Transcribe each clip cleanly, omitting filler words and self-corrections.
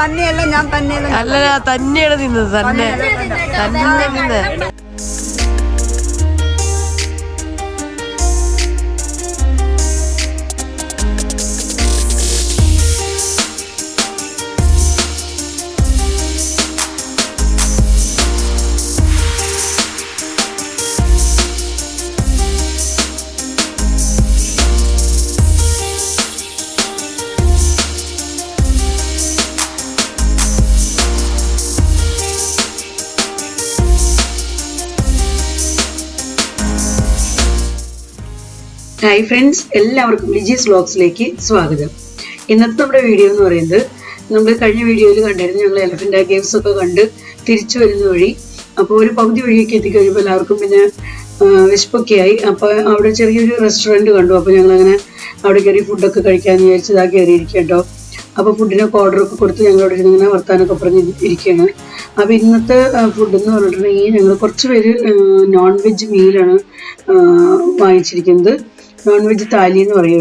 അല്ല തന്നെയാണ് തിന്നത് തന്നെ തിന്നത്. ഹായ് ഫ്രണ്ട്സ്, എല്ലാവർക്കും ലിജീസ് വ്ലോഗ്സിലേക്ക് സ്വാഗതം. ഇന്നത്തെ നമ്മുടെ വീഡിയോ എന്ന് പറയുന്നത്, നമ്മൾ കഴിഞ്ഞ വീഡിയോയിൽ കണ്ടായിരുന്നു ഞങ്ങൾ എലഫൻ്റ് കേവ്സ് ഒക്കെ കണ്ട് തിരിച്ചു വരുന്ന വഴി. അപ്പോൾ ഒരു പകുതി വഴിയൊക്കെ എത്തിക്കഴിയുമ്പോൾ എല്ലാവർക്കും പിന്നെ വിശപ്പൊക്കെ ആയി. അപ്പോൾ അവിടെ ചെറിയൊരു റെസ്റ്റോറൻറ്റ് കണ്ടു. അപ്പോൾ ഞങ്ങളങ്ങനെ അവിടെ കയറി ഫുഡൊക്കെ കഴിക്കാമെന്ന് വിചാരിച്ചതാ കയറിയിരിക്കുക കേട്ടോ. അപ്പോൾ ഫുഡിനൊക്കെ ഓർഡറൊക്കെ കൊടുത്ത് ഞങ്ങളവിടെ ഇങ്ങനെ വർത്താനൊക്കെ പറഞ്ഞ് ഇരിക്കുകയാണ്. അപ്പോൾ ഇന്നത്തെ ഫുഡ് എന്ന് പറഞ്ഞിട്ടുണ്ടെങ്കിൽ ഞങ്ങൾ കുറച്ച് പേര് നോൺ വെജ് മീലാണ് വാങ്ങിച്ചിരിക്കുന്നത്. നോൺ വെജ് താലി എന്ന് പറയും.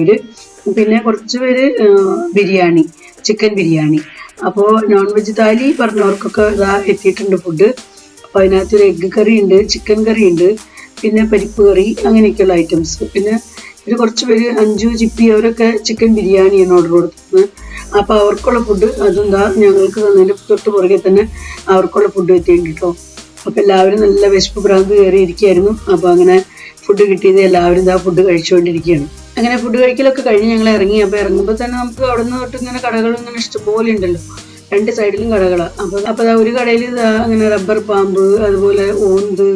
പിന്നെ കുറച്ച് പേര് ബിരിയാണി, ചിക്കൻ ബിരിയാണി. അപ്പോൾ നോൺ വെജ് താലി പറഞ്ഞവർക്കൊക്കെ ഇതാ എത്തിയിട്ടുണ്ട് ഫുഡ്. അപ്പോൾ അതിനകത്തൊരു എഗ്ഗ് കറി ഉണ്ട്, ചിക്കൻ കറി ഉണ്ട്, പിന്നെ പരിപ്പ് കറി, അങ്ങനെയൊക്കെയുള്ള ഐറ്റംസ്. പിന്നെ ഒരു കുറച്ച് പേര് അഞ്ചു ചിപ്പി അവരൊക്കെ ചിക്കൻ ബിരിയാണിയാണ് ഓർഡർ കൊടുത്തത്. അപ്പോൾ അവർക്കുള്ള ഫുഡ് അതെന്താ ഞങ്ങൾക്ക് തന്നതിൻ്റെ തൊട്ട് പുറകെ തന്നെ അവർക്കുള്ള ഫുഡ് എത്തിയിട്ടുണ്ട് കേട്ടോ. അപ്പോൾ എല്ലാവരും നല്ല വിശപ്പ് ഭ്രാന്ത് കയറി ഇരിക്കുകയായിരുന്നു. അപ്പോൾ അങ്ങനെ ഫുഡ് കിട്ടിയത് എല്ലാവരും ഇതാ ഫുഡ് കഴിച്ചുകൊണ്ടിരിക്കുകയാണ്. അങ്ങനെ ഫുഡ് കഴിക്കലൊക്കെ കഴിഞ്ഞ് ഞങ്ങൾ ഇറങ്ങി. അപ്പോൾ ഇറങ്ങുമ്പോൾ തന്നെ നമുക്ക് അവിടെ നിന്ന് തൊട്ട് ഇങ്ങനെ കടകൾ ഇങ്ങനെ ഇഷ്ടംപോലെ ഉണ്ടല്ലോ, രണ്ട് സൈഡിലും കടകളാണ്. അപ്പോൾ ഒരു കടയിൽ ഇതാ അങ്ങനെ റബ്ബർ പാമ്പ്, അതുപോലെ ഓന്ത്,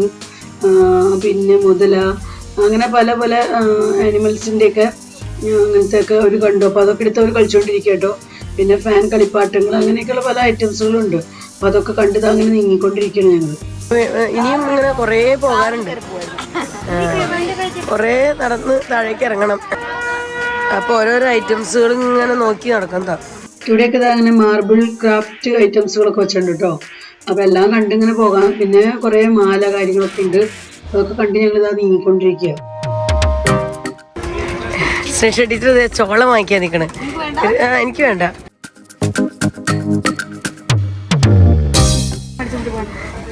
പിന്നെ മുതല, അങ്ങനെ പല പല ആനിമൽസിൻ്റെയൊക്കെ അങ്ങനത്തെ ഒക്കെ അവർ കണ്ടു. അപ്പോൾ അതൊക്കെ എടുത്ത് അവർ കളിച്ചുകൊണ്ടിരിക്കുക കേട്ടോ. പിന്നെ ഫാൻ കളിപ്പാട്ടങ്ങൾ, അങ്ങനെയൊക്കെയുള്ള പല ഐറ്റംസുകളും ഉണ്ട്. അപ്പോൾ അതൊക്കെ കണ്ടത് അങ്ങനെ നീങ്ങിക്കൊണ്ടിരിക്കുകയാണ് ഞങ്ങൾ. ഇനിയും ഇങ്ങനെ കുറേ പോകാറുണ്ട്, കുറേ നടന്ന് താഴേക്ക് ഇറങ്ങണം. അപ്പോൾ ഓരോരോ ഐറ്റംസുകൾ ഇങ്ങനെ നോക്കി നടക്കുന്നതാ. ഇവിടെയൊക്കെ ഇതാ അങ്ങനെ മാർബിൾ ക്രാഫ്റ്റ് ഐറ്റംസുകളൊക്കെ വെച്ചിട്ടുണ്ട് കേട്ടോ. അപ്പോൾ എല്ലാം കണ്ടിങ്ങനെ പോകാം. പിന്നെ കുറേ മാല കാര്യങ്ങളൊക്കെ ഉണ്ട്. അതൊക്കെ കണ്ട് ഞങ്ങളിതാ നീങ്ങിക്കൊണ്ടിരിക്കുക. ശേഷം ടീച്ചർ ചോളം വാങ്ങിക്കാൻ നിൽക്കണേ. എനിക്ക് വേണ്ട.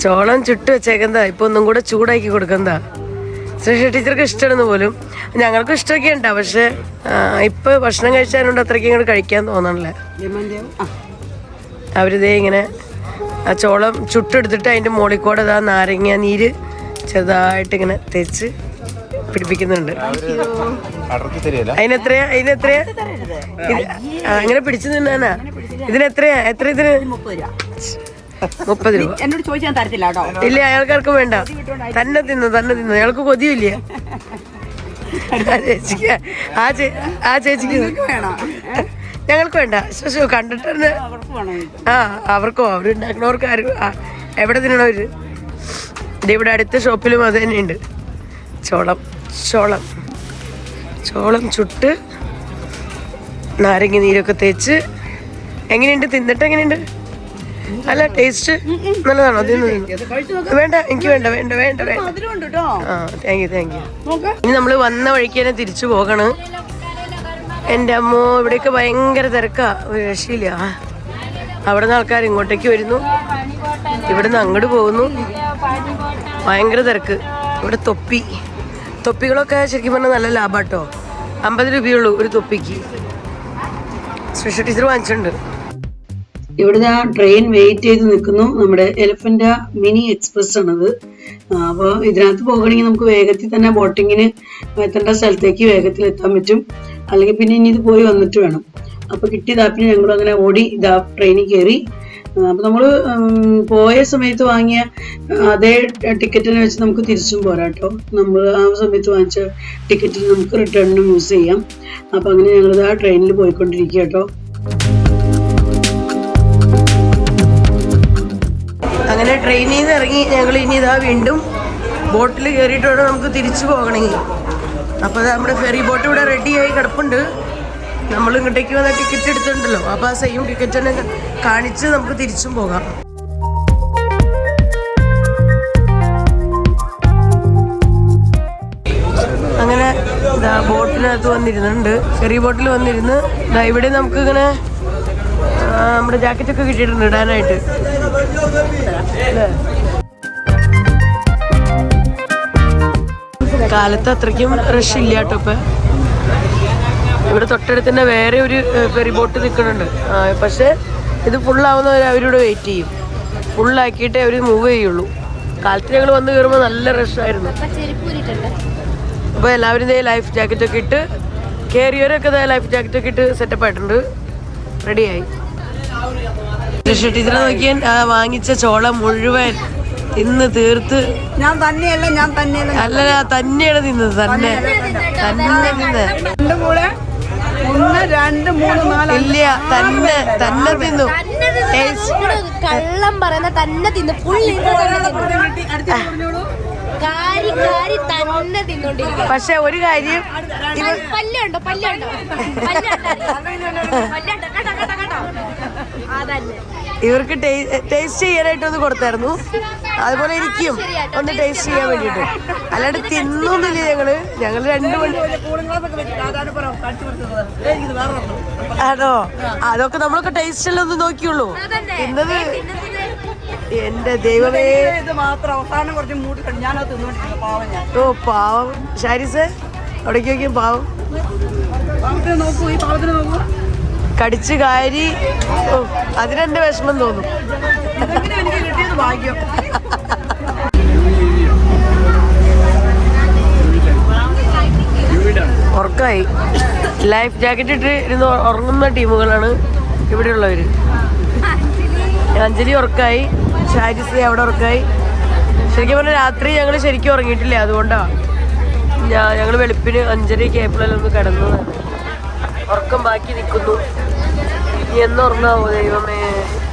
ചോളം ചുട്ട് വെച്ചേക്കുന്നതാ, ഇപ്പൊ ഒന്നും കൂടെ ചൂടാക്കി കൊടുക്കുന്നതാ. ശ്രീ ടീച്ചർക്ക് ഇഷ്ടമാണെന്ന് പോലും. ഞങ്ങൾക്കും ഇഷ്ടമൊക്കെ ഉണ്ടാ, പക്ഷെ ഇപ്പൊ ഭക്ഷണം കഴിച്ചാലുണ്ട് അത്രയ്ക്ക് ഇങ്ങോട്ട് കഴിക്കാൻ തോന്നണില്ല. അവരിതേ ഇങ്ങനെ ആ ചോളം ചുട്ടെടുത്തിട്ട് അതിന്റെ മുകളിൽ കൂടെ ഇതാ നാരങ്ങ നീര് ചെറുതായിട്ട് ഇങ്ങനെ തേച്ച് പിടിപ്പിക്കുന്നുണ്ട്. അതിനെത്രയാ അങ്ങനെ പിടിച്ചു നിന്നാനാ? ഇതിനെത്രയാ? ഇതിന് 30 രൂപ. എന്നോട് ചോദിച്ചാൽ തരത്തില്ല കേട്ടോ. ഇല്ല, അയാൾക്കാർക്ക് വേണ്ട, തന്നെ തിന്നു അയാൾക്ക് കൊതിയില്ല. ആ ചേച്ചിക്ക് ഞങ്ങൾക്ക് വേണ്ട. കണ്ടിട്ട് തന്നെ അവർക്കോ അവരുണ്ടാക്കണവർക്ക് ആരും എവിടെ തിന്നണോ അവര്. ഇവിടെ അടുത്ത ഷോപ്പിലും അത് തന്നെയുണ്ട്. ചോളം ചുട്ട് നാരങ്ങ നീരൊക്കെ തേച്ച്. എങ്ങനെയുണ്ട്? തിന്നിട്ട് എങ്ങനെയുണ്ട്? അല്ല, ടേസ്റ്റ് നല്ലതാണോ? വേണ്ട, എനിക്ക് വേണ്ട. ആ, താങ്ക് യു. ഇനി നമ്മൾ വന്ന വഴിക്ക് തന്നെ തിരിച്ചു പോകണം. എൻ്റെ അമ്മോ, ഇവിടെയൊക്കെ ഭയങ്കര തിരക്കാ, ഒരു രക്ഷയില്ല. അവിടെ നിന്ന് ആൾക്കാർ ഇങ്ങോട്ടേക്ക് വരുന്നു, ഇവിടെ നിന്ന് അങ്ങോട്ട് പോകുന്നു. ഭയങ്കര തിരക്ക്. ഇവിടെ തൊപ്പികളൊക്കെ ശരിക്കും പറഞ്ഞാൽ നല്ല ലാഭാട്ടോ. 50 രൂപയുള്ളൂ ഒരു തൊപ്പിക്ക്. സ്പെഷ്യൽ ടീച്ചർ വാങ്ങിച്ചിട്ടുണ്ട്. ഇവിടുന്ന് ആ ട്രെയിൻ വെയിറ്റ് ചെയ്ത് നിൽക്കുന്നു. നമ്മുടെ എലഫൻ്റ് മിനി എക്സ്പ്രസ് ആണത്. അപ്പോൾ ഇതിനകത്ത് പോകണമെങ്കിൽ നമുക്ക് വേഗത്തിൽ തന്നെ ബോട്ടിങ്ങിന് എത്തേണ്ട സ്ഥലത്തേക്ക് വേഗത്തിൽ എത്താൻ പറ്റും. അല്ലെങ്കിൽ പിന്നെ ഇനി ഇത് പോയി വന്നിട്ട് വേണം. അപ്പോൾ കിട്ടിയതാപ്പിന് ഞങ്ങൾ അങ്ങനെ ഓടി ഇതാ ട്രെയിനിൽ കയറി. അപ്പോൾ നമ്മൾ പോയ സമയത്ത് വാങ്ങിയ അതേ ടിക്കറ്റിനെ വെച്ച് നമുക്ക് തിരിച്ചും പോരാട്ടോ. നമ്മൾ ആ സമയത്ത് വാങ്ങിച്ച ടിക്കറ്റിൽ നമുക്ക് റിട്ടേണിനും യൂസ് ചെയ്യാം. അപ്പോൾ അങ്ങനെ ഞങ്ങളിത് ആ ട്രെയിനിൽ പോയിക്കൊണ്ടിരിക്കുക കേട്ടോ. അങ്ങനെ ട്രെയിനിൽ നിന്ന് ഇറങ്ങി ഞങ്ങൾ ഇനി ഇതാ വീണ്ടും ബോട്ടിൽ കയറിയിട്ട് വേണം നമുക്ക് തിരിച്ചു പോകണമെങ്കിൽ. അപ്പോൾ നമ്മുടെ ഫെറി ബോട്ട് ഇവിടെ റെഡിയായി കിടപ്പുണ്ട്. നമ്മൾ ഇങ്ങോട്ടേക്ക് വന്ന ടിക്കറ്റ് എടുത്തിട്ടുണ്ടല്ലോ, അപ്പോൾ ആ സെയിം ടിക്കറ്റ് തന്നെ കാണിച്ച് നമുക്ക് തിരിച്ചും പോകാം. അങ്ങനെ ഇതാ ബോട്ടിനകത്ത് വന്നിരുന്നുണ്ട്, ഫെറി ബോട്ടിൽ വന്നിരുന്ന് ഇവിടെ നമുക്കിങ്ങനെ നമ്മുടെ ജാക്കറ്റൊക്കെ കിട്ടിയിട്ടുണ്ട് ഇടാനായിട്ട്. കാലത്ത് അത്രയ്ക്കും റഷ് ഇല്ല കേട്ടോ ഇപ്പം. ഇവിടെ തൊട്ടടുത്ത് തന്നെ വേറെ ഒരു ഫെറി ബോട്ട് നിൽക്കുന്നുണ്ട്. പക്ഷേ ഇത് ഫുള്ളാവുന്നവർ അവരോട് വെയിറ്റ് ചെയ്യും. ഫുള്ളാക്കിയിട്ടേ അവർ മൂവ് ചെയ്യുള്ളൂ. കാലത്ത് ഞങ്ങൾ വന്ന് കയറുമ്പോൾ നല്ല റഷായിരുന്നു. അപ്പോൾ എല്ലാവരും ഇതേ ലൈഫ് ജാക്കറ്റൊക്കെ ഇട്ട് കയറിയവരൊക്കെ ഇതേ ലൈഫ് ജാക്കറ്റൊക്കെ ഇട്ട് സെറ്റപ്പ് ആയിട്ടുണ്ട്. റെഡിയായി. ടീച്ചറെ നോക്കിയാൽ വാങ്ങിച്ച ചോള മുഴുവൻ ഇന്ന് തീർത്ത്. അല്ല തന്നെയാണ് തിന്നത്. തന്നെ തിന്നത് ഇല്ല, തന്നെ തിന്നു. കള്ളം പറയുന്ന തന്നെ തിന്നു. പക്ഷെ ഒരു കാര്യം ഇവർക്ക് ടേസ്റ്റ് ചെയ്യാനായിട്ടൊന്ന് കൊടുത്തായിരുന്നു. അതുപോലെ എനിക്കും ഒന്ന് ടേസ്റ്റ് ചെയ്യാൻ വേണ്ടിയിട്ട്. അല്ലാണ്ട് തിന്നൊന്നുമില്ല. ഞങ്ങള് 2 മണി. ആണോ? അതൊക്കെ നമ്മളൊക്കെ ടേസ്റ്റ് എല്ലാം ഒന്ന് നോക്കിയുള്ളൂ. തിന്നത് എന്റെ ദൈവമേ. ഓ പാവം ഷാരിസ്, അവിടേക്ക് നോക്കിയ പാവം കടിച്ച് കാരി. ഓ അതിനെന്റെ വിഷമം തോന്നും. ഉറക്കമായി. ലൈഫ് ജാക്കറ്റ് ഇട്ട് ഇരുന്ന് ഉറങ്ങുന്ന ടീമുകളാണ് ഇവിടെയുള്ളവര്. അഞ്ജലി ഉറക്കമായി, ഷാരിസ് അവിടെ ഉറക്കമായി. ശരിക്കും പറഞ്ഞാൽ രാത്രി ഞങ്ങൾ ശരിക്കും ഉറങ്ങിയിട്ടില്ല. അതുകൊണ്ടാണ് ഞങ്ങൾ വെളുപ്പിന് 5:30 കേപ്പിളെല്ലാം ഒന്ന് കിടന്നതാണ്. ഉറക്കം ബാക്കി നിൽക്കുന്നു. ഇനി എന്നുറങ്ങാവോ ദൈവമേ,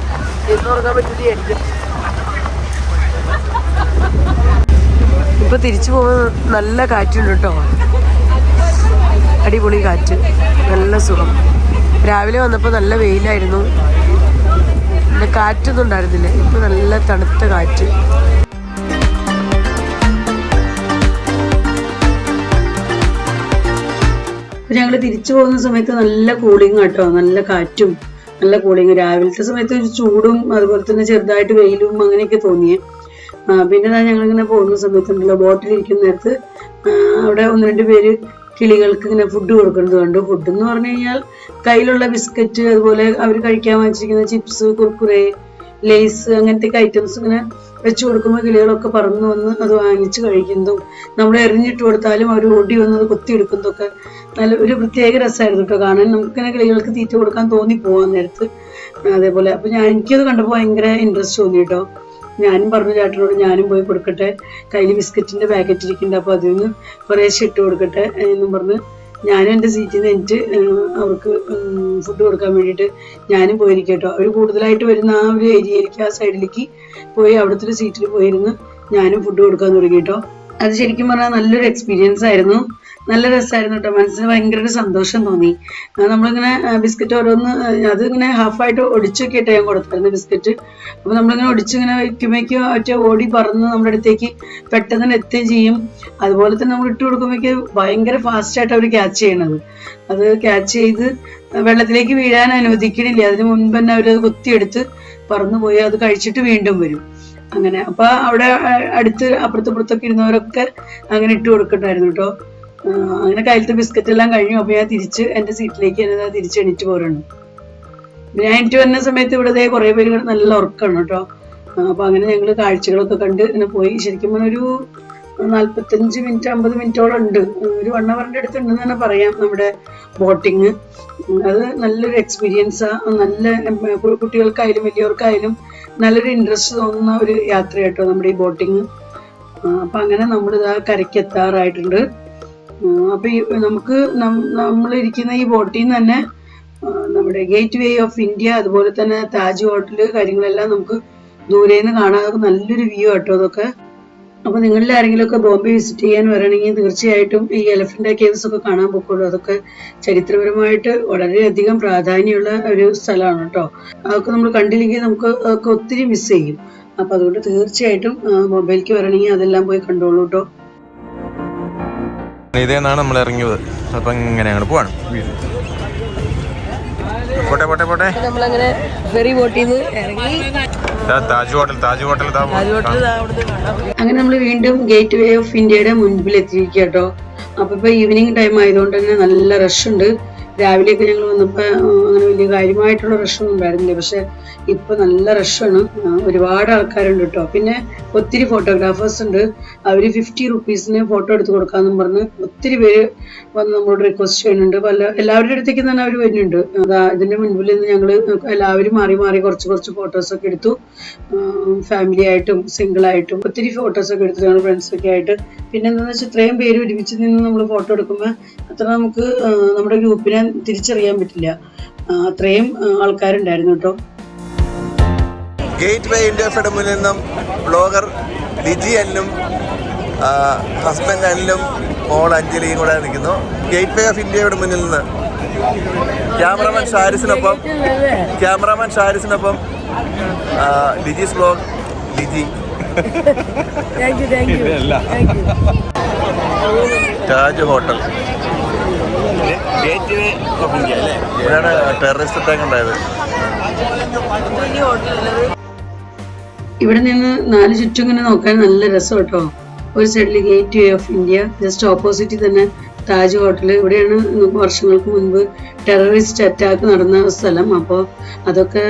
എന്നുറങ്ങാൻ പറ്റുന്നതായിരിക്കും. ഇപ്പൊ തിരിച്ചു പോകുമ്പോൾ നല്ല കാറ്റുണ്ട് കേട്ടോ. അടിപൊളി കാറ്റ്, നല്ല സുഖം. രാവിലെ വന്നപ്പോൾ നല്ല വെയിലായിരുന്നു. പിന്നെ കാറ്റൊന്നും ഉണ്ടായിരുന്നില്ല. ഇപ്പൊ നല്ല തണുത്ത കാറ്റ്. ഞങ്ങൾ തിരിച്ചു പോകുന്ന സമയത്ത് നല്ല കൂളിങ് കേട്ടോ, നല്ല കാറ്റും നല്ല കൂളിങ്. രാവിലത്തെ സമയത്ത് ഒരു ചൂടും അതുപോലെ തന്നെ ചെറുതായിട്ട് വെയിലും അങ്ങനെയൊക്കെ തോന്നിയേ. പിന്നെ ഞങ്ങളിങ്ങനെ പോകുന്ന സമയത്തുണ്ടല്ലോ, ബോട്ടിലിരിക്കുന്ന നേരത്ത് അവിടെ 1-2 പേര് കിളികൾക്ക് ഇങ്ങനെ ഫുഡ് കൊടുക്കുന്നത് കണ്ടു. ഫുഡ് എന്ന് പറഞ്ഞു കഴിഞ്ഞാൽ കയ്യിലുള്ള ബിസ്ക്കറ്റ്, അതുപോലെ അവർ കഴിക്കാൻ വാങ്ങിച്ചിരിക്കുന്ന ചിപ്സ്, കുർക്കുറെ, ലേസ് അങ്ങനത്തെ ഐറ്റംസ് ഇങ്ങനെ വെച്ച് കൊടുക്കുമ്പോൾ കിളികളൊക്കെ പറന്നു വന്ന് അത് വാങ്ങിച്ച് കഴിക്കുന്നതും നമ്മൾ എറിഞ്ഞിട്ട് കൊടുത്താലും അവർ ഓടി വന്നത് കൊത്തിയെടുക്കുന്നതൊക്കെ നല്ല ഒരു പ്രത്യേക രസമായിരുന്നു കേട്ടോ കാണാൻ. നമുക്കിങ്ങനെ കിളികൾക്ക് തീറ്റ കൊടുക്കാൻ തോന്നിപ്പോവാൻ നേരത്ത്. അതേപോലെ അപ്പം എനിക്കത് കണ്ടപ്പോൾ ഭയങ്കര ഇൻട്രസ്റ്റ് തോന്നി കേട്ടോ. ഞാനും പറഞ്ഞു ചേട്ടനോട് ഞാനും പോയി കൊടുക്കട്ടെ, കയ്യിൽ ബിസ്ക്കറ്റിൻ്റെ പാക്കറ്റ് ഇരിക്കുന്നുണ്ട്, അപ്പോൾ അതിൽ നിന്ന് കുറേശ്ശെ ഇട്ട് കൊടുക്കട്ടെ എന്നും പറഞ്ഞ് ഞാനും എൻ്റെ സീറ്റിൽ നിന്ന് എനിക്ക് അവർക്ക് ഫുഡ് കൊടുക്കാൻ വേണ്ടിയിട്ട് ഞാനും പോയിരിക്കും കേട്ടോ. അവർ കൂടുതലായിട്ട് വരുന്ന ആ ഒരു ഏരിയയിലേക്ക്, ആ സൈഡിലേക്ക് പോയി അവിടുത്തെ ഒരു സീറ്റിൽ പോയിരുന്ന് ഞാനും ഫുഡ് കൊടുക്കാൻ തുടങ്ങി കേട്ടോ. അത് ശരിക്കും പറഞ്ഞാൽ നല്ലൊരു എക്സ്പീരിയൻസ് ആയിരുന്നു. നല്ല രസമായിരുന്നു കേട്ടോ. മനസ്സിന് ഭയങ്കര ഒരു സന്തോഷം തോന്നി. നമ്മളിങ്ങനെ ബിസ്ക്കറ്റ് ഓരോന്ന് അതിങ്ങനെ ഹാഫായിട്ട് ഒടിച്ചൊക്കെയായിട്ട് ഞാൻ കൊടുത്തായിരുന്നു ബിസ്ക്കറ്റ്. അപ്പോൾ നമ്മളിങ്ങനെ ഒടിച്ചിങ്ങനെ വയ്ക്കുമ്പോഴേക്കും ഒറ്റ ഓടി പറന്ന് നമ്മുടെ അടുത്തേക്ക് പെട്ടെന്ന് എത്തുകയും ചെയ്യും. അതുപോലെ തന്നെ നമ്മൾ ഇട്ട് കൊടുക്കുമ്പോഴേക്ക് ഭയങ്കര ഫാസ്റ്റായിട്ട് അവർ ക്യാച്ച് ചെയ്യണത്. അത് ക്യാച്ച് ചെയ്ത് വെള്ളത്തിലേക്ക് വീഴാൻ അനുവദിക്കണില്ല. അതിന് മുൻപ് തന്നെ അവരത് കൊത്തിയെടുത്ത് പറന്നു പോയി അത് കഴിച്ചിട്ട് വീണ്ടും വരും. അങ്ങനെ അപ്പോൾ അവിടെ അടുത്ത് അപ്പുറത്തപ്പുറത്തൊക്കെ ഇരുന്നവരൊക്കെ അങ്ങനെ ഇട്ട് കൊടുക്കണ്ടായിരുന്നു കേട്ടോ. അങ്ങനെ കയ്യിലത്തെ ബിസ്ക്കറ്റ് എല്ലാം കഴിഞ്ഞു. അപ്പോൾ ഞാൻ തിരിച്ച് എൻ്റെ സീറ്റിലേക്ക് തന്നെ തിരിച്ച് എണീറ്റ് പോരാണ്. ഞാൻ എണീറ്റ് വരുന്ന സമയത്ത് ഇവിടെ കുറേ പേര് നല്ല ഉറക്കമാണ് കേട്ടോ. അപ്പോൾ അങ്ങനെ ഞങ്ങൾ കാഴ്ചകളൊക്കെ കണ്ട് ഇങ്ങനെ പോയി. ശരിക്കും പറഞ്ഞാൽ ഒരു 45 മിനിറ്റ് 50 മിനിറ്റോളം ഉണ്ട്. ഒരു 1 അവറിൻ്റെ അടുത്തുണ്ടെന്ന് തന്നെ പറയാം നമ്മുടെ ബോട്ടിങ്. അത് നല്ലൊരു എക്സ്പീരിയൻസാണ്. നല്ല കുട്ടികൾക്കായാലും വലിയവർക്കായാലും നല്ലൊരു ഇൻട്രസ്റ്റ് തോന്നുന്ന ഒരു യാത്ര കേട്ടോ നമ്മുടെ ഈ ബോട്ടിങ്. അപ്പം അങ്ങനെ നമ്മളിതാ കരയ്ക്ക് എത്താറായിട്ടുണ്ട്. അപ്പം നമുക്ക് നമ്മളിരിക്കുന്ന ഈ ബോട്ടിൽ നിന്ന് തന്നെ നമ്മുടെ ഗേറ്റ് വേ ഓഫ് ഇന്ത്യ, അതുപോലെ തന്നെ താജ് ഹോട്ടൽ കാര്യങ്ങളെല്ലാം നമുക്ക് ദൂരെ നിന്ന് കാണാതെ നല്ലൊരു വ്യൂ കേട്ടോ അതൊക്കെ. അപ്പോൾ നിങ്ങളിൽ ആരെങ്കിലും ഒക്കെ ബോംബെ വിസിറ്റ് ചെയ്യാൻ വരണമെങ്കിൽ തീർച്ചയായിട്ടും ഈ എലഫന്റ് കേവ്സ് ഒക്കെ കാണാൻ പോക്കുള്ളൂ. അതൊക്കെ ചരിത്രപരമായിട്ട് വളരെയധികം പ്രാധാന്യമുള്ള ഒരു സ്ഥലമാണ് കേട്ടോ. അതൊക്കെ നമ്മൾ കണ്ടില്ലെങ്കിൽ നമുക്ക് ഒക്കെ ഒത്തിരി മിസ് ചെയ്യും. അപ്പോൾ അതുകൊണ്ട് തീർച്ചയായിട്ടും ബോംബെയിലേക്ക് വരണമെങ്കിൽ അതെല്ലാം പോയി കണ്ടോളൂ കേട്ടോ. ഇതേന്നാണ് നമ്മൾ ഇറങ്ങിയത്. അപ്പം ഇങ്ങനെ ഞങ്ങൾ പോവാണ്. പോട്ടെ. നമ്മളങ്ങനെ ഫെറി ബോട്ടിൽ നിന്ന് ഇറങ്ങി താജ് ഹോട്ടൽ അങ്ങനെ നമ്മൾ വീണ്ടും ഗേറ്റ് വേ ഓഫ് ഇന്ത്യയുടെ മുൻപിൽ എത്തിയിരിക്കുക കേട്ടോ. അപ്പൊ ഇപ്പൊ ഈവനിങ് ടൈം ആയതുകൊണ്ട് തന്നെ നല്ല റഷ് ഉണ്ട്. രാവിലെയൊക്കെ ഞങ്ങൾ വന്നപ്പോൾ അങ്ങനെ വലിയ കാര്യമായിട്ടുള്ള റഷൊന്നും ഉണ്ടായിരുന്നില്ല. പക്ഷെ ഇപ്പൊ നല്ല റഷാണ്, ഒരുപാട് ആൾക്കാരുണ്ട് കേട്ടോ. പിന്നെ ഒത്തിരി ഫോട്ടോഗ്രാഫേഴ്സ് ഉണ്ട്. അവര് 50 റുപ്പീസിന് ഫോട്ടോ എടുത്ത് കൊടുക്കാന്നും പറഞ്ഞ് ഒത്തിരി പേര് വന്ന് നമ്മളോട് റിക്വസ്റ്റ് ചെയ്യുന്നുണ്ട്. എല്ലാവരുടെ അടുത്തേക്ക് തന്നെ അവർ വരുന്നുണ്ട്. ഇതിന്റെ മുൻപിൽ നിന്ന് ഞങ്ങള് എല്ലാവരും മാറി കുറച്ച് ഫോട്ടോസൊക്കെ എടുത്തു. ഫാമിലി ആയിട്ടും സിംഗിൾ ആയിട്ടും ഒത്തിരി ഫോട്ടോസൊക്കെ എടുത്തു ഞങ്ങൾ ഫ്രണ്ട്സൊക്കെ ആയിട്ട്. പിന്നെ എന്താണെന്ന് വെച്ചാൽ ഇത്രയും പേര് ഒരുമിച്ച് നിന്ന് നമ്മൾ ഫോട്ടോ എടുക്കുമ്പോൾ അത്ര നമുക്ക് നമ്മുടെ ഗ്രൂപ്പിനെ തിരിച്ചറിയാൻ പറ്റില്ല. അത്രയും ആൾക്കാരുണ്ടായിരുന്നു കേട്ടോ. ഗേറ്റ് വേ ഇന്ത്യ ഫെഡ് മുന്നിൽ നിന്നും ബ്ലോഗർ ലിജി അല്ലും ഹസ്ബൻഡ് അല്ലും മോൾ അഞ്ജലിയും കൂടെ നിൽക്കുന്നു. ഗേറ്റ് വേ ഓഫ് ഇന്ത്യയുടെ മുന്നിൽ നിന്ന് ക്യാമറാമാൻ ഷാരിസിനൊപ്പം Liji's blog Liji. Taj hotel gateway of India അല്ലേ? ഇവിടെയാണ് ടെററിസ്റ്റ് അറ്റാക്ക് ഉണ്ടായത്. ഇവിടെ നിന്ന് 4 ചുറ്റും ഇങ്ങനെ നോക്കാൻ നല്ല രസം കേട്ടോ. ഒരു സൈഡിൽ gateway of India, just ഓപ്പോസിറ്റിൽ തന്നെ താജ് ഹോട്ടൽ. ഇവിടെയാണ് വർഷങ്ങൾക്ക് മുൻപ് ടെററിസ്റ്റ് അറ്റാക്ക് നടന്ന സ്ഥലം. അപ്പോൾ അതൊക്കെ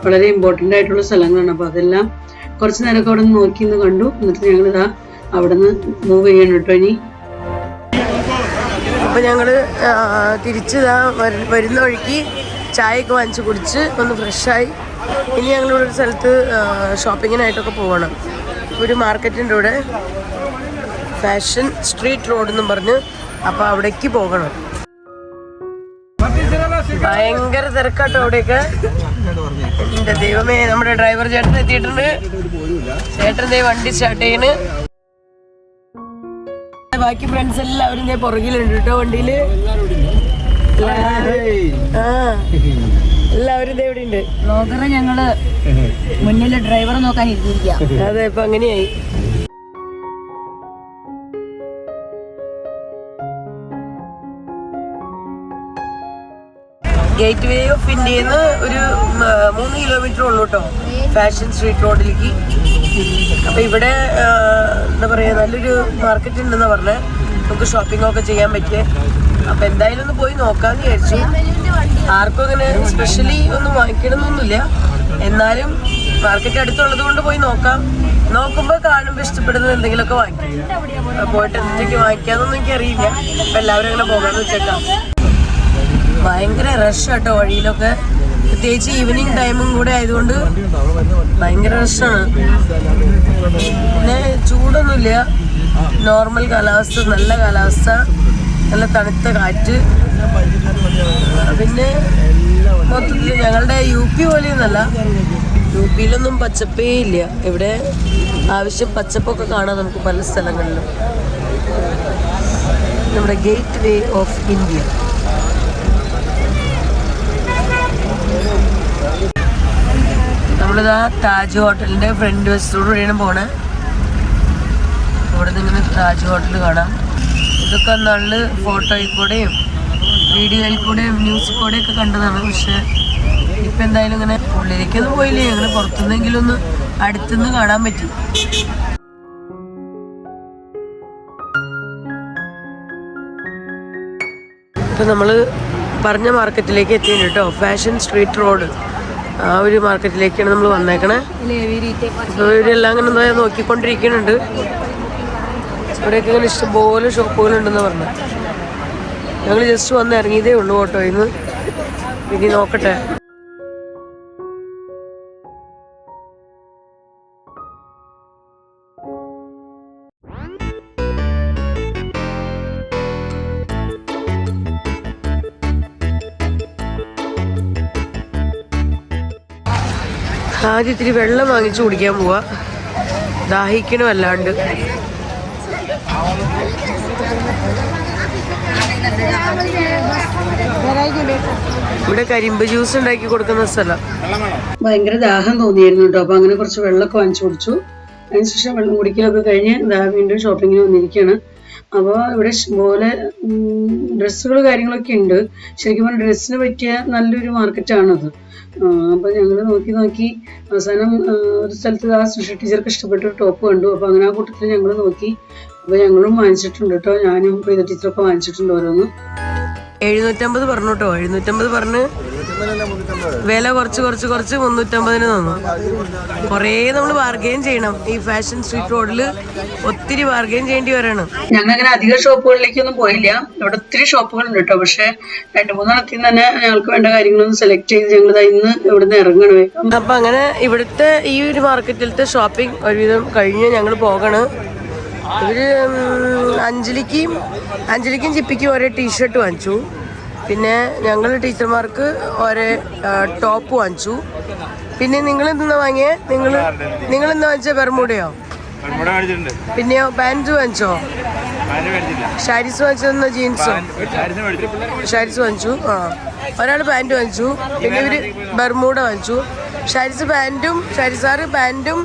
വളരെ ഇമ്പോർട്ടൻ്റ് ആയിട്ടുള്ള സ്ഥലങ്ങളാണ്. അപ്പോൾ അതെല്ലാം കുറച്ച് നേരമൊക്കെ അവിടെ നിന്ന് നോക്കി നിന്ന് കണ്ടു. എന്നിട്ട് ഞങ്ങൾ ഇതാ അവിടെ നിന്ന് മൂവ് ചെയ്യണം കേട്ടോ. ഇനി അപ്പോൾ ഞങ്ങൾ തിരിച്ച് വരുന്ന വഴിക്ക് ചായയൊക്കെ വാങ്ങിച്ച് കുടിച്ച് ഒന്ന് ഫ്രഷായി. ഇനി ഞങ്ങളിവിടെ ഒരു സ്ഥലത്ത് ഷോപ്പിങ്ങിനായിട്ടൊക്കെ പോകണം. ഒരു മാർക്കറ്റിൻ്റെ ഇവിടെ ഫാഷൻ സ്ട്രീറ്റ് റോഡ് എന്നും പറഞ്ഞ്, അപ്പോൾ അവിടേക്ക് പോകണം. ഭയങ്കര തിരക്കാട്ടോ അവിടെയൊക്കെ. എൻ്റെ ദൈവമേ, നമ്മുടെ ഡ്രൈവർ ചേട്ടൻ എത്തിയിട്ടുണ്ട്. ചേട്ടൻ വണ്ടി സ്റ്റാർട്ട് ചെയ്യണ്. ബാക്കി ഫ്രണ്ട്സ് എല്ലാവരും പുറകിലുണ്ട് കേട്ടോ വണ്ടിയില്. എല്ലാവരും ഇവിടെ ഉണ്ട്. ബ്ലോഗറെ ഞങ്ങള് മുന്നില് ഡ്രൈവറെ നോക്കാൻ ഇരിക്കാം. അതെ, ഇപ്പൊ അങ്ങനെയായി. ഗേറ്റ് വേ ഓഫ് ഇന്ത്യന്ന് ഒരു 3 കിലോമീറ്റർ ഉള്ളൂ കേട്ടോ ഫാഷൻ സ്ട്രീറ്റ് റോഡിലേക്ക്. അപ്പൊ ഇവിടെ എന്താ പറയാ, നല്ലൊരു മാർക്കറ്റ് ഉണ്ടെന്ന് പറഞ്ഞ് നമുക്ക് ഷോപ്പിംഗ് ഒക്കെ ചെയ്യാൻ പറ്റിയ. അപ്പൊ എന്തായാലും ഒന്ന് പോയി നോക്കാന്ന് വിചാരിച്ചു. ആർക്കും അങ്ങനെ സ്പെഷ്യലി ഒന്നും വാങ്ങിക്കണമെന്നൊന്നുമില്ല, എന്നാലും മാർക്കറ്റ് അടുത്തുള്ളത് കൊണ്ട് പോയി നോക്കാം. നോക്കുമ്പോൾ കാണുമ്പോൾ ഇഷ്ടപ്പെടുന്നത് എന്തെങ്കിലുമൊക്കെ വാങ്ങിക്കും. പോയിട്ട് എന്തൊക്കെ വാങ്ങിക്കാന്നൊന്നും എനിക്കറിയില്ല. അപ്പൊ എല്ലാവരും അങ്ങനെ പോകാന്ന് വെച്ചേക്കാം. ഭയങ്കര റഷ് കേട്ടോ വഴിയിലൊക്കെ, പ്രത്യേകിച്ച് ഈവനിങ് ടൈമും കൂടെ ആയതുകൊണ്ട് ഭയങ്കര റഷാണ്. പിന്നെ ചൂടൊന്നുമില്ല, നോർമൽ കാലാവസ്ഥ, നല്ല കാലാവസ്ഥ, നല്ല തണുത്ത കാറ്റ്. പിന്നെ മൊത്തത്തിൽ ഞങ്ങളുടെ UP പോലെയൊന്നല്ല, UPയിലൊന്നും പച്ചപ്പേ ഇല്ല. ഇവിടെ ആവശ്യം പച്ചപ്പൊക്കെ കാണാം നമുക്ക് പല സ്ഥലങ്ങളിലും. നമ്മുടെ ഗേറ്റ് വേ ഓഫ് ഇന്ത്യ. നമ്മളിതാ താജ് ഹോട്ടലിൻ്റെ ഫ്രണ്ട് വശത്തോടുകൂടിയാണ് പോണേ. ഇവിടെ നിന്ന് ഇങ്ങനെ താജ് ഹോട്ടൽ കാണാം. ഇതൊക്കെ നാളിൽ ഫോട്ടോയിൽ കൂടെയും വീഡിയോയിൽ കൂടെയും ന്യൂസിൽ കൂടെയൊക്കെ കണ്ടതാണ്. പക്ഷെ ഇപ്പം എന്തായാലും ഇങ്ങനെ ഉള്ളിലേക്കൊന്നും പോയില്ലേ, അങ്ങനെ പുറത്തുനിന്നെങ്കിലും ഒന്ന് അടുത്തുനിന്ന് കാണാൻ പറ്റി. ഇപ്പം നമ്മൾ പറഞ്ഞ മാർക്കറ്റിലേക്ക് എത്തിയിട്ടുണ്ട് കേട്ടോ. ഫാഷൻ സ്ട്രീറ്റ് റോഡ്, ആ ഒരു മാർക്കറ്റിലേക്കാണ് നമ്മൾ വന്നേക്കണേ. അപ്പോൾ ഇവരെല്ലാം അങ്ങനെ നോക്കിക്കൊണ്ടിരിക്കുന്നുണ്ട്. ഇവിടെയൊക്കെ ഇങ്ങനെ ഇഷ്ടംപോലെ ഷോപ്പുകളുണ്ടെന്ന് പറഞ്ഞു. ഞങ്ങൾ ജസ്റ്റ് വന്ന് ഇറങ്ങിയതേ ഉള്ളൂ ഓട്ടോയിൽ നിന്ന്. ഇനി നോക്കട്ടെ. ആദ്യം ഇത്തിരി വെള്ളം വാങ്ങിച്ചു കുടിക്കാൻ പോവാ, ദാഹിക്കണം അല്ലാണ്ട്. ഇവിടെ കരിമ്പ് ജ്യൂസ് ഉണ്ടാക്കി കൊടുക്കുന്ന സ്ഥലം. ഭയങ്കര ദാഹം തോന്നിയായിരുന്നു കേട്ടോ. അപ്പൊ അങ്ങനെ കുറച്ച് വെള്ളമൊക്കെ വാങ്ങിച്ചു കുടിച്ചു. അതിനുശേഷം വെള്ളം കുടിക്കലൊക്കെ കഴിഞ്ഞ് വീണ്ടും ഷോപ്പിങ്ങിന് വന്നിരിക്കുകയാണ്. അപ്പോൾ ഇവിടെ ഇഷ്ടംപോലെ ഡ്രസ്സുകൾ കാര്യങ്ങളൊക്കെ ഉണ്ട്. ശരിക്കും പറഞ്ഞാൽ ഡ്രസ്സിന് പറ്റിയ നല്ലൊരു മാർക്കറ്റാണത്. അപ്പോൾ ഞങ്ങൾ നോക്കി അവസാനം ഒരു സ്ഥലത്ത് ആ സുഷ ടീച്ചർക്ക് ഇഷ്ടപ്പെട്ട ഒരു ടോപ്പ് കണ്ടു. അപ്പോൾ അങ്ങനെ ആ കൂട്ടത്തിൽ ഞങ്ങൾ നോക്കി. അപ്പോൾ ഞങ്ങളും വാങ്ങിച്ചിട്ടുണ്ട് കേട്ടോ. ഞാനും പ്രീത ടീച്ചറൊക്കെ വാങ്ങിച്ചിട്ടുണ്ട് ഓരോന്ന്. 750 പറഞ്ഞു കേട്ടോ. 750 പറഞ്ഞ് വില കുറച്ച് 350 തന്നു. കുറേ നമ്മൾ ബാർഗെയിൻ ചെയ്യണം. ഈ ഫാഷൻ സ്ട്രീറ്റ് റോഡിൽ ഒത്തിരി ബാർഗെയിൻ ചെയ്യേണ്ടി വരാണ്. ഞങ്ങളങ്ങനെ അധികം ഷോപ്പുകളിലേക്കൊന്നും പോയില്ല. ഇവിടെ ഒത്തിരി ഷോപ്പുകളുണ്ട് കേട്ടോ. പക്ഷെ 2-3 തന്നെ ഞങ്ങൾക്ക് വേണ്ട കാര്യങ്ങളൊന്നും സെലക്ട് ചെയ്ത് ഞങ്ങൾ ഇന്ന് ഇവിടുന്ന് ഇറങ്ങണേ. അപ്പൊ അങ്ങനെ ഇവിടുത്തെ ഈ ഒരു മാർക്കറ്റിലത്തെ ഷോപ്പിംഗ് ഒരുവിധം കഴിഞ്ഞ് ഞങ്ങൾ പോകണ്. ഇവര് അഞ്ജലിക്കും ചിപ്പിക്കും ഒരേ ടീഷർട്ട് വാങ്ങിച്ചു. പിന്നെ ഞങ്ങൾ ടീച്ചർമാർക്ക് ഒരേ ടോപ്പ് വാങ്ങിച്ചു. പിന്നെ നിങ്ങൾ എന്താ വാങ്ങിയേ? നിങ്ങൾ എന്താ വാങ്ങിച്ച? ബെർമൂഡയോ? പിന്നെയോ പാൻറ് വാങ്ങിച്ചോ? ഷാരീസ് വാങ്ങിച്ചോ? ജീൻസോ? ഷാരീസ് വാങ്ങിച്ചു. ഒരാൾ പാൻറ് വാങ്ങിച്ചു. പിന്നെ ഇവര് ബെർമൂഡ വാങ്ങിച്ചു. ഷാരിസാറ് പാൻറ്റും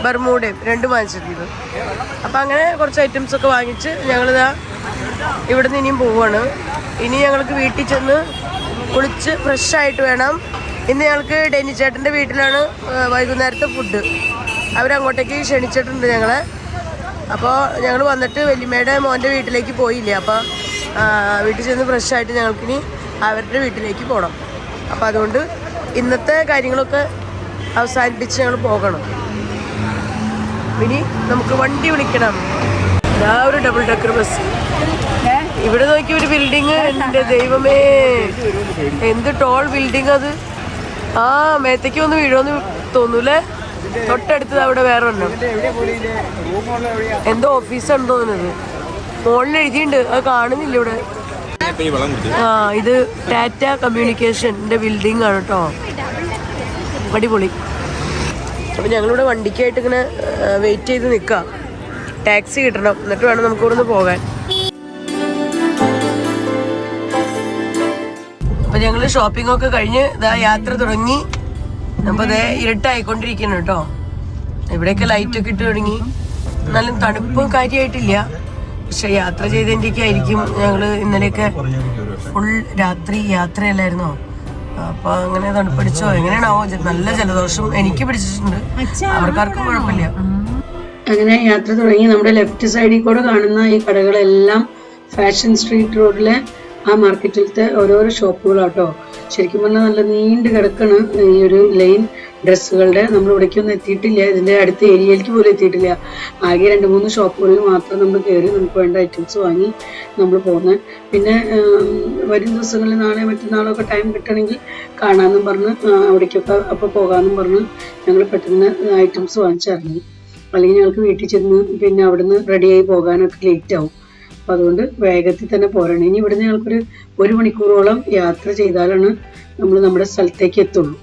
ബർമൂഡയും രണ്ടും വാങ്ങിച്ചിട്ടുണ്ട്. അപ്പം അങ്ങനെ കുറച്ച് ഐറ്റംസ് ഒക്കെ വാങ്ങിച്ച് ഞങ്ങളിതാ ഇവിടെ നിന്ന് ഇനിയും പോവുകയാണ്. ഇനി ഞങ്ങൾക്ക് വീട്ടിൽ ചെന്ന് കുളിച്ച് ഫ്രഷായിട്ട് വേണം. ഇന്ന് ഞങ്ങൾക്ക് ഡെന്നി ചേട്ടൻ്റെ വീട്ടിലാണ് വൈകുന്നേരത്തെ ഫുഡ്. അവരങ്ങോട്ടേക്ക് ക്ഷണിച്ചിട്ടുണ്ട് ഞങ്ങളെ. അപ്പോൾ ഞങ്ങൾ വന്നിട്ട് വല്യമ്മയുടെ മോൻ്റെ വീട്ടിലേക്ക് പോയില്ല. അപ്പോൾ വീട്ടിൽ ചെന്ന് ഫ്രഷായിട്ട് ഞങ്ങൾക്കിനി അവരുടെ വീട്ടിലേക്ക് പോകണം. അപ്പോൾ അതുകൊണ്ട് ഇന്നത്തെ കാര്യങ്ങളൊക്കെ അവസാനിപ്പിച്ച് ഞങ്ങൾ പോകണം. ഇനി നമുക്ക് വണ്ടി വിളിക്കണം. ഇതാ ഒരു ഡബിൾ ഡെക്കർ ബസ്. ഇവിടെ നോക്കി ഒരു ബിൽഡിങ്. എൻ്റെ ദൈവമേ, എന്ത് ടോൾ ബിൽഡിങ് അത്. മേത്തേക്ക് ഒന്ന് വീഴുമെന്ന് തോന്നൂലേ. തൊട്ടടുത്തത് അവിടെ വേറെ ഒന്നും എന്തോ ഓഫീസാണ് തോന്നുന്നത്. മോളിൽ എഴുതിയിട്ടുണ്ട്, അത് കാണുന്നില്ല ഇവിടെ. ഇത് ടാറ്റ കമ്മ്യൂണിക്കേഷൻ്റെ ബിൽഡിംഗ് ആണ് കേട്ടോ. അടിപൊളി. അപ്പം ഞങ്ങളിവിടെ വണ്ടിക്കായിട്ട് ഇങ്ങനെ വെയിറ്റ് ചെയ്ത് നിൽക്കാം. ടാക്സി കിട്ടണം, എന്നിട്ട് വേണം നമുക്ക് ഇവിടെ നിന്ന് പോകാൻ. അപ്പം ഞങ്ങൾ ഷോപ്പിംഗ് ഒക്കെ കഴിഞ്ഞ് ഇതാ യാത്ര തുടങ്ങി. അപ്പോൾ അതേ ഇരുട്ടായിക്കൊണ്ടിരിക്കുന്നു കേട്ടോ. ഇവിടെയൊക്കെ ലൈറ്റൊക്കെ ഇട്ട് തുടങ്ങി. എന്നാലും തണുപ്പും കാര്യമായിട്ടില്ല. പക്ഷെ യാത്ര ചെയ്തതിൻ്റെയൊക്കെ ആയിരിക്കും. ഞങ്ങൾ ഇന്നലെയൊക്കെ ഫുൾ രാത്രി യാത്രയല്ലായിരുന്നോ. അപ്പൊ അങ്ങനെ തണുപ്പടിച്ചോ എങ്ങനെയാണാവോ. നല്ല ജലദോഷം എനിക്ക് പിടിച്ചിട്ടുണ്ട്, അവർക്കാർക്കും കുഴപ്പമില്ല. അങ്ങനെ യാത്ര തുടങ്ങി. നമ്മുടെ ലെഫ്റ്റ് സൈഡിൽ കൂടെ കാണുന്ന ഈ കടകളെല്ലാം ഫാഷൻ സ്ട്രീറ്റ് റോഡിലെ ആ മാർക്കറ്റിലത്തെ ഓരോരോ ഷോപ്പുകളാട്ടോ. ശരിക്കും പറഞ്ഞാൽ നല്ല നീണ്ടു കിടക്കണ് ഈ ഒരു ലൈൻ ഡ്രസ്സുകളുടെ. നമ്മൾ ഇവിടേക്കൊന്നും എത്തിയിട്ടില്ല, ഇതിൻ്റെ അടുത്ത ഏരിയയിലേക്ക് പോലും എത്തിയിട്ടില്ല. ആകെ 2-3 ഷോപ്പുകളിൽ മാത്രം നമ്മൾ കയറി നമുക്ക് വേണ്ട ഐറ്റംസ് വാങ്ങി നമ്മൾ പോകുന്നത്. പിന്നെ വരും ദിവസങ്ങളിൽ നാളെ മറ്റന്നാളൊക്കെ ടൈം കിട്ടണമെങ്കിൽ കാണാമെന്നും പറഞ്ഞ് അവിടേക്കൊക്കെ അപ്പോൾ പോകാമെന്നും പറഞ്ഞ് ഞങ്ങൾ പെട്ടെന്ന് ഐറ്റംസ് വാങ്ങിച്ചിറങ്ങി. അല്ലെങ്കിൽ ഞങ്ങൾക്ക് വീട്ടിൽ ചെന്ന് പിന്നെ അവിടുന്ന് റെഡിയായി പോകാനൊക്കെ ലേറ്റ് ആവും. അപ്പം അതുകൊണ്ട് വേഗത്തിൽ തന്നെ പോരണം. ഇനി ഇവിടുന്ന് ഞങ്ങൾക്കൊരു 1 മണിക്കൂറോളം യാത്ര ചെയ്താലാണ് നമ്മൾ നമ്മുടെ സ്ഥലത്തേക്ക് എത്തുള്ളൂ.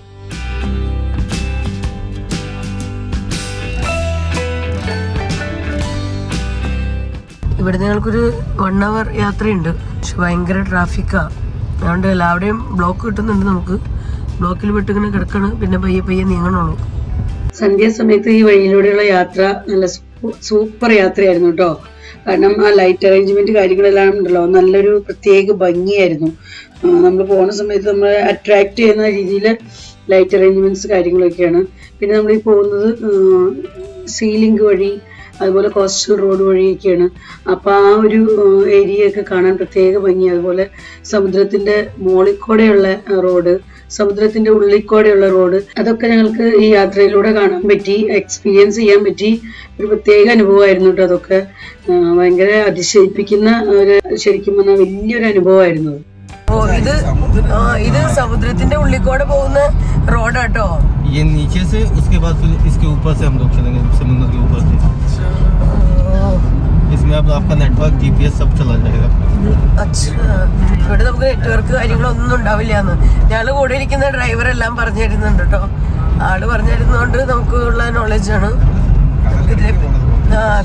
ഇവിടുന്ന് ഞങ്ങൾക്കൊരു 1 hour യാത്രയുണ്ട്. പക്ഷെ ഭയങ്കര ട്രാഫിക്കാണ്. അതുകൊണ്ട് എല്ലാവരുടെയും ബ്ലോക്ക് കിട്ടുന്നുണ്ട്. നമുക്ക് ബ്ലോക്കിൽ വിട്ടിങ്ങനെ കിടക്കണം. പിന്നെ പയ്യെ നീങ്ങണുള്ളൂ. സന്ധ്യാസമയത്ത് ഈ വഴിയിലൂടെയുള്ള യാത്ര നല്ല സൂപ്പർ യാത്രയായിരുന്നു കേട്ടോ. കാരണം ആ ലൈറ്റ് അറേഞ്ച്മെന്റ് കാര്യങ്ങളെല്ലാം ഉണ്ടല്ലോ, നല്ലൊരു പ്രത്യേക ഭംഗിയായിരുന്നു. നമ്മൾ പോകുന്ന സമയത്ത് നമ്മൾ അട്രാക്ട് ചെയ്യുന്ന രീതിയിൽ ലൈറ്റ് അറേഞ്ച്മെന്റ്സ് കാര്യങ്ങളൊക്കെയാണ്. പിന്നെ നമ്മൾ ഈ പോകുന്നത് സീലിംഗ് വഴി അതുപോലെ കോസ്റ്റൽ റോഡ് വഴിയൊക്കെയാണ്. അപ്പോൾ ആ ഒരു ഏരിയ ഒക്കെ കാണാൻ പ്രത്യേക ഭംഗി. അതുപോലെ സമുദ്രത്തിന്റെ മോളിക്കൂടെയുള്ള റോഡ്, സമുദ്രത്തിന്റെ ഉള്ളിക്കൂടെയുള്ള റോഡ്, അതൊക്കെ ഞങ്ങൾക്ക് ഈ യാത്രയിലൂടെ കാണാൻ പറ്റി, എക്സ്പീരിയൻസ് ചെയ്യാൻ പറ്റി. ഒരു പ്രത്യേക അനുഭവമായിരുന്നു കേട്ടോ. അതൊക്കെ ഭയങ്കര അതിശയിപ്പിക്കുന്ന ഒരു, ശരിക്കും പറഞ്ഞാൽ വലിയൊരു അനുഭവമായിരുന്നു. ഇത് സമുദ്രത്തിന്റെ ഉള്ളിക്കൂടെ പോകുന്ന റോഡാട്ടോ. ये नीचे से उसके बाद फिर इसके ऊपर से हम लोग चलेंगे, समुद्र के ऊपर से. इसमें अब आपका नेटवर्क GPS सब चला जाएगा. ഇവിടെ നമുക്ക് നെറ്റ്വർക്ക് കാര്യങ്ങളൊന്നും ഉണ്ടാവില്ലാന്ന് ഞങ്ങൾ കൂടെ ഇരിക്കുന്ന ഡ്രൈവർ എല്ലാം പറഞ്ഞു തരുന്നുണ്ട് കേട്ടോ. ആള് പറഞ്ഞു തരുന്നതുകൊണ്ട് നമുക്കുള്ള നോളജാണ്.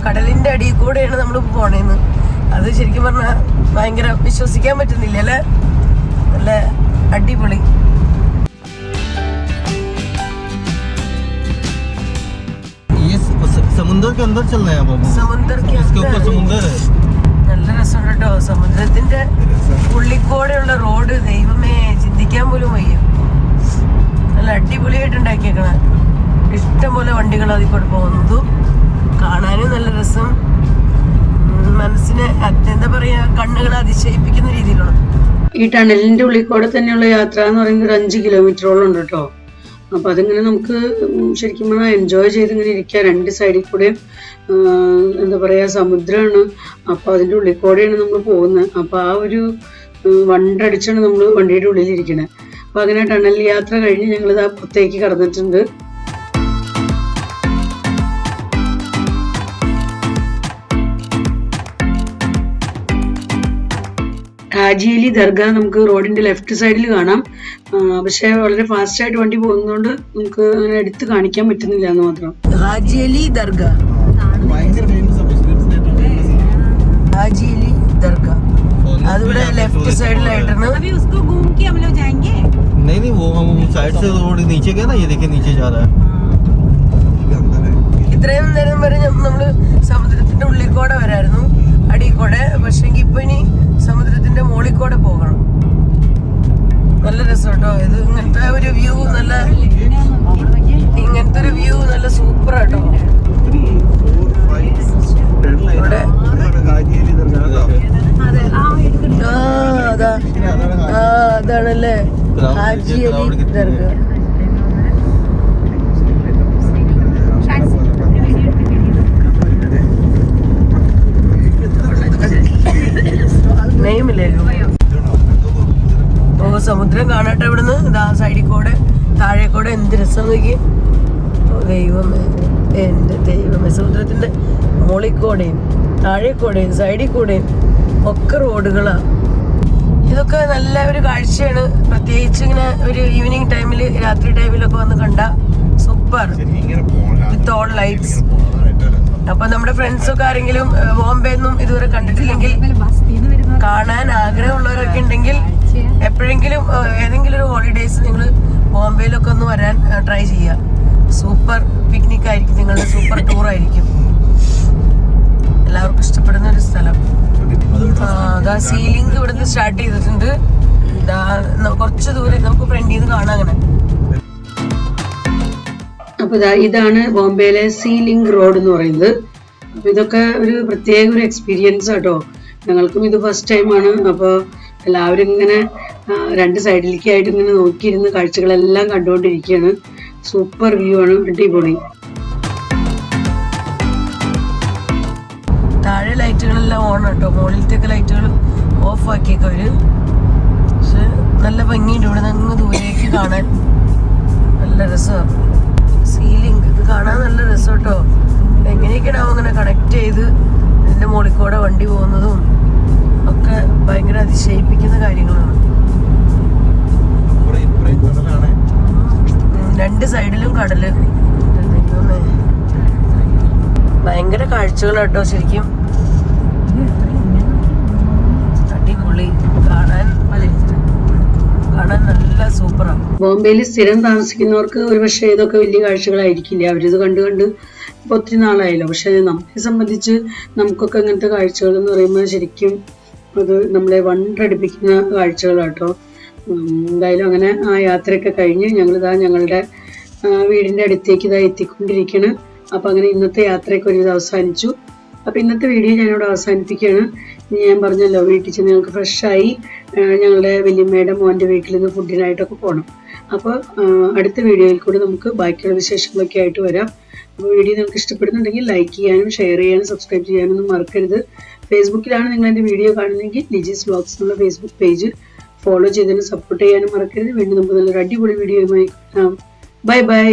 കടലിന്റെ അടിയിൽ കൂടെയാണ് നമ്മൾ പോണേന്ന്. അത് ശരിക്കും പറഞ്ഞാൽ ഭയങ്കര വിശ്വസിക്കാൻ പറ്റുന്നില്ല അല്ലേ. നല്ല അടിപൊളി. ये समुद्र के अंदर चल रहे हैं आप. समुद्र के इसके ऊपर समुद्र है. നല്ല രസമുണ്ട് കേട്ടോ. സമുദ്രത്തിന്റെ ഉള്ളിക്കൂടെയുള്ള റോഡ് ദൈവമേ ചിന്തിക്കാൻ പോലും വയ്യ. നല്ല അടിപൊളിയായിട്ട് ഉണ്ടാക്കിയേക്കണ. ഇഷ്ടംപോലെ വണ്ടികൾ അതിൽ കൂടെ പോകുന്നതും കാണാനും നല്ല രസം. മനസ്സിനെ എന്താ പറയാ, കണ്ണുകളെ അതിശയിപ്പിക്കുന്ന രീതിയിലുള്ള. ഈ ടണലിന്റെ ഉള്ളിൽ കൂടെ തന്നെയുള്ള യാത്ര എന്ന് പറയുന്നത് 5 കിലോമീറ്ററോളം ഉണ്ട് കേട്ടോ. അപ്പൊ അതിങ്ങനെ നമുക്ക് ശരിക്കും പറഞ്ഞാൽ എൻജോയ് ചെയ്ത് ഇങ്ങനെ ഇരിക്കാം. 2 സൈഡിൽ കൂടെ എന്താ പറയാ സമുദ്രമാണ്. അപ്പൊ അതിന്റെ ഉള്ളിൽ കൂടെയാണ് നമ്മൾ പോകുന്നത്. അപ്പൊ ആ ഒരു വണ്ടടിച്ചാണ് നമ്മൾ വണ്ടിയുടെ ഉള്ളിലിരിക്കണത്. അപ്പൊ അങ്ങനെ ടണൽ യാത്ര കഴിഞ്ഞ് ഞങ്ങളിത് ആ പുറത്തേക്ക് കടന്നിട്ടുണ്ട്. ഹാജി അലി ദർഗ നമുക്ക് റോഡിന്റെ ലെഫ്റ്റ് സൈഡിൽ കാണാം. പക്ഷെ വളരെ ഫാസ്റ്റ് ആയിട്ട് വണ്ടി പോകുന്നതുകൊണ്ട് നമുക്ക് അങ്ങനെ എടുത്ത് കാണിക്കാൻ പറ്റുന്നില്ല എന്ന് മാത്രം. ഹാജി അലി ദർഗ, ഹാജി അലി ദർഗ അതിവിടെ ലെഫ്റ്റ് സൈഡിലായിട്ടാണ്. नहीं वो हम साइड से रोड नीचे गया ना, ये देखिए नीचे जा रहा है. ഇത്രയും നേരം വരെ നമ്മള് സമുദ്രത്തിന്റെ ഉള്ളിൽ കൂടെ വരായിരുന്നു, അടിയിൽ കൂടെ. പക്ഷെ ഇപ്പൊ ഇനി സമുദ്രത്തിന്റെ മുകളിൽ കൂടെ പോകണം. നല്ല രസം കേട്ടോ ഇത്. ഇങ്ങനത്തെ ഒരു വ്യൂ നല്ല സൂപ്പർ കേട്ടോ. ഇവിടെ അതാണല്ലേ ഹാജി അലി ദർഗ. നെയ്മില്ലല്ലോ. ഓ സമുദ്രം കാണട്ടെ ഇവിടുന്ന്. ഇതാ സൈഡിൽ കൂടെ താഴെ കൂടെ എന്ത് രസം നോക്കി. ദൈവമേ, എൻ്റെ ദൈവമേ, സമുദ്രത്തിന്റെ മുകളിൽ കൂടെയും താഴെ കൂടെയും സൈഡിൽ കൂടെയും ഒക്കെ റോഡുകളാണ്. ഇതൊക്കെ നല്ല ഒരു കാഴ്ചയാണ്. പ്രത്യേകിച്ച് ഇങ്ങനെ ഒരു ഈവനിങ് ടൈമിൽ, രാത്രി ടൈമിലൊക്കെ വന്ന് കണ്ട സൂപ്പർ വിത്ത് ഓൾ ലൈറ്റ്സ്. അപ്പൊ നമ്മുടെ ഫ്രണ്ട്സൊക്കെ ആരെങ്കിലും ബോംബെന്നും ഇതുവരെ കണ്ടിട്ടില്ലെങ്കിൽ, കാണാൻ ആഗ്രഹമുള്ളവരൊക്കെ ഉണ്ടെങ്കിൽ എപ്പോഴെങ്കിലും ഏതെങ്കിലും ഒരു ഹോളിഡേയ്സ് നിങ്ങൾ ബോംബെയിലൊക്കെ ഒന്ന് വരാൻ ട്രൈ ചെയ്യുക. സൂപ്പർ പിക്നിക് ആയിരിക്കും, നിങ്ങളുടെ സൂപ്പർ ടൂർ ആയിരിക്കും. എല്ലാവർക്കും ഇഷ്ടപ്പെടുന്ന ഒരു സ്ഥലം. അതാ സീലിംഗ് ഇവിടുന്ന് സ്റ്റാർട്ട് ചെയ്തിട്ടുണ്ട്. കുറച്ച് ദൂരം നമുക്ക് ഫ്രണ്ടിൽ നിന്ന് കാണാം അങ്ങനെ. അപ്പൊ ഇതാണ് ബോംബെയിലെ സീലിംഗ് റോഡ് എന്ന് പറയുന്നത്. അപ്പൊ ഇതൊക്കെ ഒരു പ്രത്യേക ഒരു എക്സ്പീരിയൻസ് ആട്ടോ. ഞങ്ങൾക്കും ഇത് ഫസ്റ്റ് ടൈമാണ്. അപ്പോൾ എല്ലാവരും ഇങ്ങനെ 2 സൈഡിലേക്കായിട്ട് ഇങ്ങനെ നോക്കിയിരുന്ന് കാഴ്ചകളെല്ലാം കണ്ടുകൊണ്ടിരിക്കുകയാണ്. സൂപ്പർ വ്യൂ ആണ്, അടിപൊളി. താഴെ ലൈറ്റുകളെല്ലാം ഓൺ കേട്ടോ. മുകളിലത്തേക്ക് ലൈറ്റുകൾ ഓഫ് ആക്കിയേക്കവര്. പക്ഷെ നല്ല ഭംഗിയുണ്ട് ഇവിടെ നിന്ന് ദൂരേക്ക് കാണാൻ. നല്ല രസമാണ്. സീലിംഗ് ഇത് കാണാൻ നല്ല രസം കേട്ടോ. എങ്ങനെയൊക്കെയാണ് അങ്ങനെ കണക്ട് ചെയ്ത് ഇതിന്റെ മുകളിൽ കൂടെ വണ്ടി പോകുന്നതും ഒക്കെ ഭയങ്കര അതിശയിപ്പിക്കുന്ന കാര്യങ്ങളാണ്. 2 സൈഡിലും കടല്. ഭയങ്കര കാഴ്ചകളാട്ടോ ശരിക്കും. അടിപൊളി, കാണാൻ നല്ല സൂപ്പറാണ്. ബോംബെയിൽ സ്ഥിരം താമസിക്കുന്നവർക്ക് ഒരു പക്ഷേ ഇതൊക്കെ വലിയ കാഴ്ചകളായിരിക്കില്ല. അവരിത് കണ്ട് ഇപ്പൊ ഒത്തിരി നാളായല്ലോ. പക്ഷെ നമ്മളെ സംബന്ധിച്ച് നമുക്കൊക്കെ ഇങ്ങനത്തെ കാഴ്ചകൾ എന്ന് പറയുമ്പോൾ ശരിക്കും അത് നമ്മളെ വണ്ടടിപ്പിക്കുന്ന കാഴ്ചകളാട്ടോ. എന്തായാലും അങ്ങനെ ആ യാത്രയൊക്കെ കഴിഞ്ഞ് ഞങ്ങളുടെ വീടിന്റെ അടുത്തേക്ക് എത്തിക്കൊണ്ടിരിക്കുകയാണ്. അപ്പൊ അങ്ങനെ ഇന്നത്തെ യാത്രയൊക്കെ ഒരുവിധം അവസാനിച്ചു. അപ്പൊ ഇന്നത്തെ വീഡിയോ ഞാനിവിടെ അവസാനിപ്പിക്കുകയാണ്. ഞാൻ പറഞ്ഞല്ലോ, വീട്ടിൽ ചെന്ന് ഞങ്ങൾക്ക് ഫ്രഷായി ഞങ്ങളുടെ വല്യമ്മയുടെ മോൻ്റെ വീട്ടിൽ നിന്ന് ഫുഡിനായിട്ടൊക്കെ പോകണം. അപ്പോൾ അടുത്ത വീഡിയോയിൽ കൂടി നമുക്ക് ബാക്കിയുള്ള വിശേഷങ്ങളൊക്കെ ആയിട്ട് വരാം. അപ്പോൾ വീഡിയോ നിങ്ങൾക്ക് ഇഷ്ടപ്പെടുന്നുണ്ടെങ്കിൽ ലൈക്ക് ചെയ്യാനും ഷെയർ ചെയ്യാനും സബ്സ്ക്രൈബ് ചെയ്യാനൊന്നും മറക്കരുത്. ഫേസ്ബുക്കിലാണ് നിങ്ങൾ എൻ്റെ വീഡിയോ കാണുന്നതെങ്കിൽ ലിജീസ് വ്ലോഗ്സ് എന്നുള്ള ഫേസ്ബുക്ക് പേജ് ഫോളോ ചെയ്തതിന് സപ്പോർട്ട് ചെയ്യാനും മറക്കരുത്. വീണ്ടും നമുക്ക് നല്ലൊരു അടിപൊളി വീഡിയോയുമായി കാണാം. Bye bye.